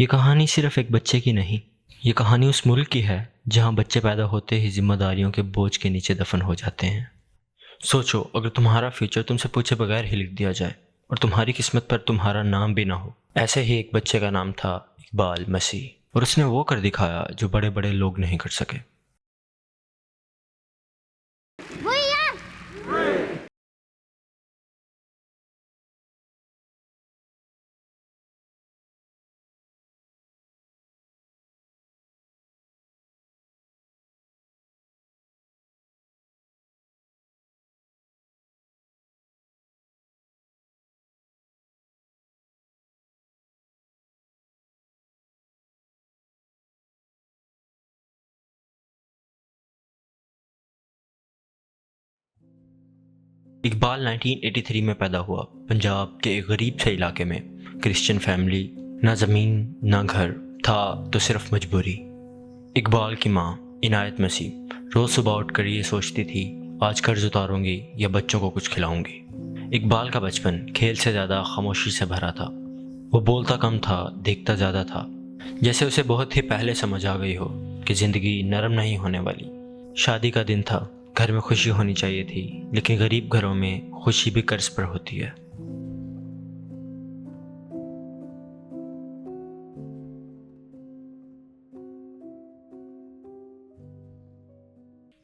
ये कहानी सिर्फ एक बच्चे की नहीं, ये कहानी उस मुल्क की है जहाँ बच्चे पैदा होते ही जिम्मेदारियों के बोझ के नीचे दफन हो जाते हैं। सोचो, अगर तुम्हारा फ्यूचर तुमसे पूछे बगैर ही लिख दिया जाए और तुम्हारी किस्मत पर तुम्हारा नाम भी ना हो। ऐसे ही एक बच्चे का नाम था इकबाल मसीह, और उसने वो कर दिखाया जो बड़े बड़े लोग नहीं कर सके। इकबाल 1983 में पैदा हुआ पंजाब के एक गरीब से इलाके में। क्रिश्चियन फैमिली, ना ज़मीन ना घर था तो सिर्फ मजबूरी। इकबाल की माँ इनायत मसीह रोज़ सुबह उठकर ये सोचती थी, आज कर्ज उतारूंगी या बच्चों को कुछ खिलाऊंगी। इकबाल का बचपन खेल से ज़्यादा खामोशी से भरा था। वो बोलता कम था, देखता ज़्यादा था, जैसे उसे बहुत ही पहले समझ आ गई हो कि ज़िंदगी नरम नहीं होने वाली। शादी का दिन था, घर में खुशी होनी चाहिए थी, लेकिन गरीब घरों में खुशी भी कर्ज पर होती है।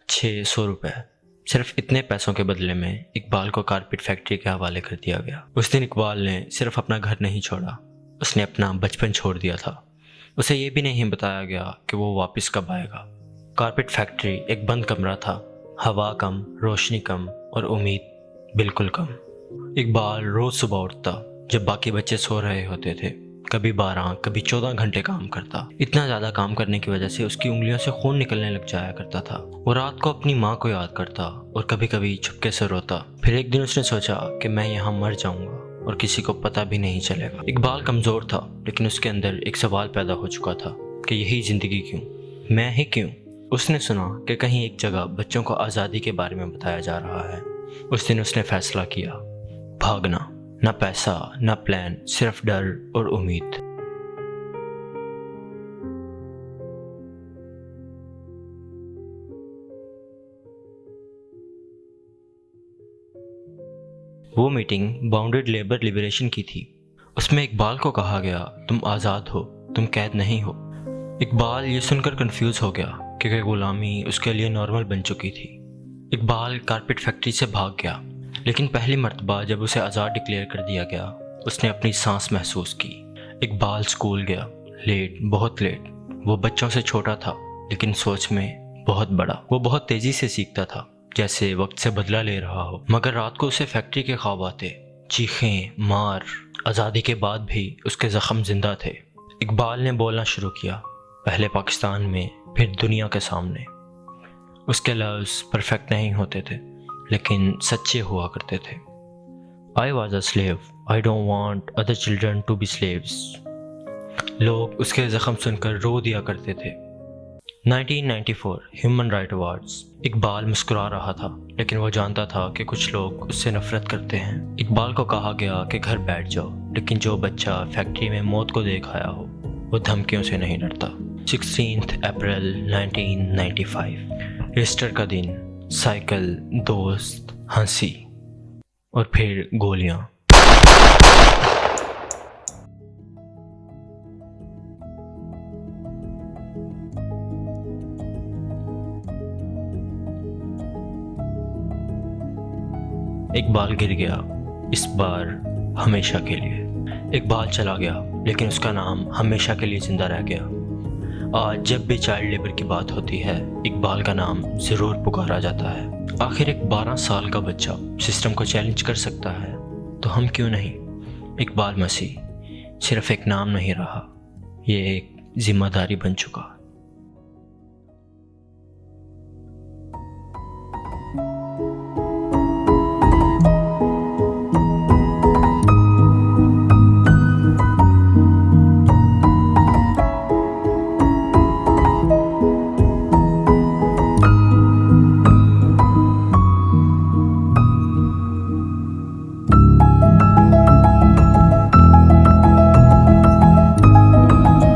600 रुपये, सिर्फ इतने पैसों के बदले में इकबाल को कारपेट फैक्ट्री के हवाले कर दिया गया। उस दिन इकबाल ने सिर्फ अपना घर नहीं छोड़ा, उसने अपना बचपन छोड़ दिया था। उसे ये भी नहीं बताया गया कि वो वापस कब आएगा। कारपेट फैक्ट्री एक बंद कमरा था, हवा कम, रोशनी कम और उम्मीद बिल्कुल कम। इकबाल रोज सुबह उठता जब बाकी बच्चे सो रहे होते थे, कभी 12 कभी 14 घंटे काम करता। इतना ज़्यादा काम करने की वजह से उसकी उंगलियों से खून निकलने लग जाया करता था। वो रात को अपनी माँ को याद करता और कभी कभी चुपके से रोता। फिर एक दिन उसने सोचा कि मैं यहाँ मर जाऊँगा और किसी को पता भी नहीं चलेगा। इकबाल कमज़ोर था, लेकिन उसके अंदर एक सवाल पैदा हो चुका था कि यही ज़िंदगी क्यों, मैं ही क्यों। उसने सुना कि कहीं एक जगह बच्चों को आज़ादी के बारे में बताया जा रहा है। उस दिन उसने फैसला किया, भागना। ना पैसा, ना प्लान, सिर्फ डर और उम्मीद। वो मीटिंग बाउंडेड लेबर लिबरेशन की थी। उसमें इकबाल को कहा गया, तुम आज़ाद हो, तुम कैद नहीं हो। इकबाल ये सुनकर कंफ्यूज हो गया क्योंकि गुलामी उसके लिए नॉर्मल बन चुकी थी। इकबाल कारपेट फैक्ट्री से भाग गया, लेकिन पहली मर्तबा जब उसे आज़ाद डिक्लेयर कर दिया गया, उसने अपनी सांस महसूस की। इकबाल स्कूल गया, लेट, बहुत लेट। वो बच्चों से छोटा था, लेकिन सोच में बहुत बड़ा। वो बहुत तेज़ी से सीखता था, जैसे वक्त से बदला ले रहा हो। मगर रात को उसे फैक्ट्री के ख्वाब आते, चीखें, मार। आज़ादी के बाद भी उसके ज़ख्म जिंदा थे। इकबाल ने बोलना शुरू किया, पहले पाकिस्तान में, फिर दुनिया के सामने। उसके लफ्ज़ परफेक्ट नहीं होते थे, लेकिन सच्चे हुआ करते थे। I was a slave. I don't want other children to be slaves. लोग उसके ज़ख्म सुनकर रो दिया करते थे। 1994 ह्यूमन राइट अवार्ड्स। इकबाल मुस्कुरा रहा था, लेकिन वो जानता था कि कुछ लोग उससे नफरत करते हैं। इकबाल को कहा गया कि घर बैठ जाओ, लेकिन जो बच्चा फैक्ट्री में मौत को देख आया हो, वो धमकियों से नहीं डरता। 16 अप्रैल 1995, ईस्टर का दिन। साइकिल, दोस्त, हंसी और फिर गोलियां। इकबाल गिर गया, इस बार हमेशा के लिए। इकबाल चला गया, लेकिन उसका नाम हमेशा के लिए जिंदा रह गया। आज जब भी चाइल्ड लेबर की बात होती है, इकबाल का नाम ज़रूर पुकारा जाता है। आखिर एक 12 साल का बच्चा सिस्टम को चैलेंज कर सकता है, तो हम क्यों नहीं। इकबाल मसीह सिर्फ एक नाम नहीं रहा, ये एक जिम्मेदारी बन चुका।